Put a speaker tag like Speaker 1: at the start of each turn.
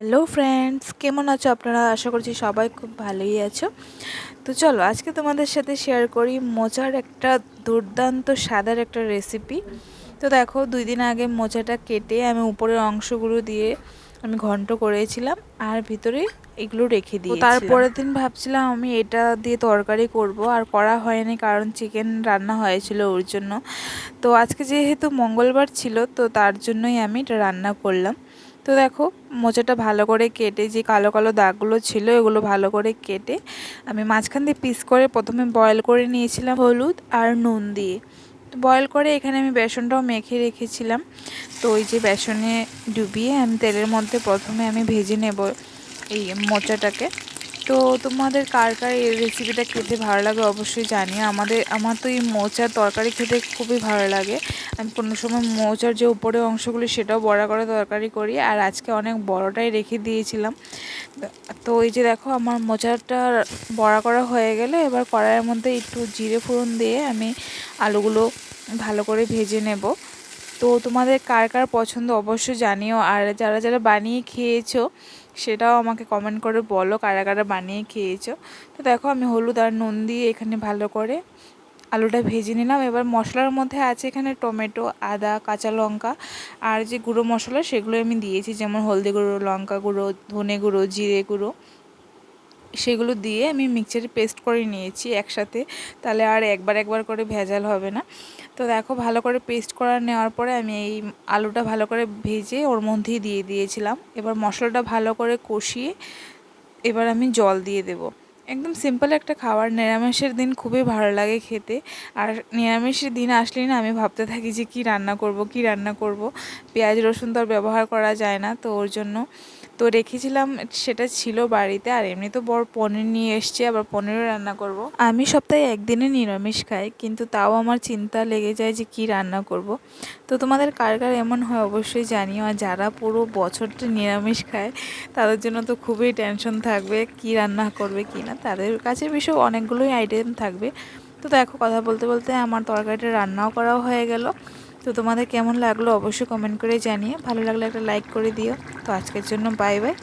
Speaker 1: Hello friends, কেমন আছো আপনারা? আশা করছি সবাই খুব ভালোই আছো। তো চলো আজকে তোমাদের সাথে শেয়ার করি মোচার একটা দুর্দান্ত স্বাদের একটা রেসিপি। তো দেখো, 2 দিন আগে মোচাটা কেটে আমি উপরের অংশগুলো দিয়ে আমি ঘন্ট করেছিলাম আর ভিতরে এগুলো রেখে দিয়েছিলাম। তারপরের দিন ভাবছিলাম আমি এটা দিয়ে তরকারি করব, আর করা হয়নি কারণ চিকেন রান্না হয়েছিল ওর জন্য। তো আজকে যেহেতু মঙ্গলবার ছিল, তো তার জন্যই আমি এটা রান্না করলাম। তো দেখো, মোচাটা ভালো করে কেটে যে কালো কালো দাগগুলো ছিল এগুলো ভালো করে কেটে আমি মাঝখান দিয়ে পিস করে প্রথমে বয়েল করে নিয়েছিলাম হলুদ আর নুন দিয়ে। তো বয়েল করে এখানে আমি বেসনটাও মেখে রেখেছিলাম। তো ওই যে বেসনে ডুবিয়ে আমি তেলের মধ্যে প্রথমে আমি ভেজে নেব এই মোচাটাকে। তো তোমাদের কার কার এই রেসিপিটা খেতে ভালো লাগে অবশ্যই জানিও। আমার তো এই মোচার তরকারি খেতে খুবই ভালো লাগে। আমি কোনো সময় মোচার যে উপরের অংশগুলি সেটাও বড়া করে তরকারি করি, আর আজকে অনেক বড়টাই রেখে দিয়েছিলাম। তো এই যে দেখো, আমার মোচাটা বড়া করা হয়ে গেলে এবার কড়াইয়ের মধ্যে একটু জিরে ফোড়ন দিয়ে আমি আলুগুলো ভালো করে ভেজে নেব। তো তোমাদের কার কার পছন্দ অবশ্যই জানিও, আর যারা যারা বানিয়ে খেয়েছো সেটাও আমাকে কমেন্ট করে বলো কারা কারা বানিয়ে খেয়েছো। তো দেখো, আমি হলুদ আর নুন দিয়ে এখানে ভালো করে আলুটা ভেজে নিলাম। এবার মশলার মধ্যে আছে এখানে টমেটো, আদা, কাঁচা লঙ্কা আর যে গুঁড়ো মশলা সেগুলো আমি দিয়েছি, যেমন হলদি গুঁড়ো, লঙ্কা গুঁড়ো, ধনে গুঁড়ো, জিরে গুঁড়ো, সেগুলো দিয়ে আমি মিক্সচারে পেস্ট করে নিয়েছি একসাথে, তাহলে আর একবার করে ভেজাল হবে না। তো দেখো, ভালো করে পেস্ট করা নেওয়ার পরে আমি এই আলুটা ভালো করে ভেজে ওর মধ্যেই দিয়ে দিয়েছিলাম। এবার মশলাটা ভালো করে কষিয়ে এবার আমি জল দিয়ে দেব। একদম সিম্পল একটা খাবার, নিরামিষের দিন খুবই ভালো লাগে খেতে। আর নিরামিষের দিন আসলেই না আমি ভাবতে থাকি যে কী রান্না করব। পেঁয়াজ রসুন তো আর ব্যবহার করা যায় না, তো ওর জন্য তো রেখেছিলাম, সেটা ছিল বাড়িতে। আর এমনি তো বড় পনির নিয়ে এসছে, আবার পনিরও রান্না করব। আমি সপ্তাহে একদিনে নিরামিষ খাই, কিন্তু তাও আমার চিন্তা লেগে যায় যে কী রান্না করব। তো তোমাদের কার কার এমন হয় অবশ্যই জানিও। আর যারা পুরো বছরটা নিরামিষ খায় তাদের জন্য তো খুবই টেনশন থাকবে কী রান্না করবে কি না, তাদের কাছে বিষয় অনেকগুলোই আইটেম থাকবে। তো দেখো, কথা বলতে বলতে আমার তরকারিটা রান্নাও করাও হয়ে গেল। তো তোমাদের কেমন লাগলো অবশ্যই কমেন্ট করে জানিয়ে, ভালো লাগলে একটা লাইক করে দিও। তো আজকের জন্য বাই বাই।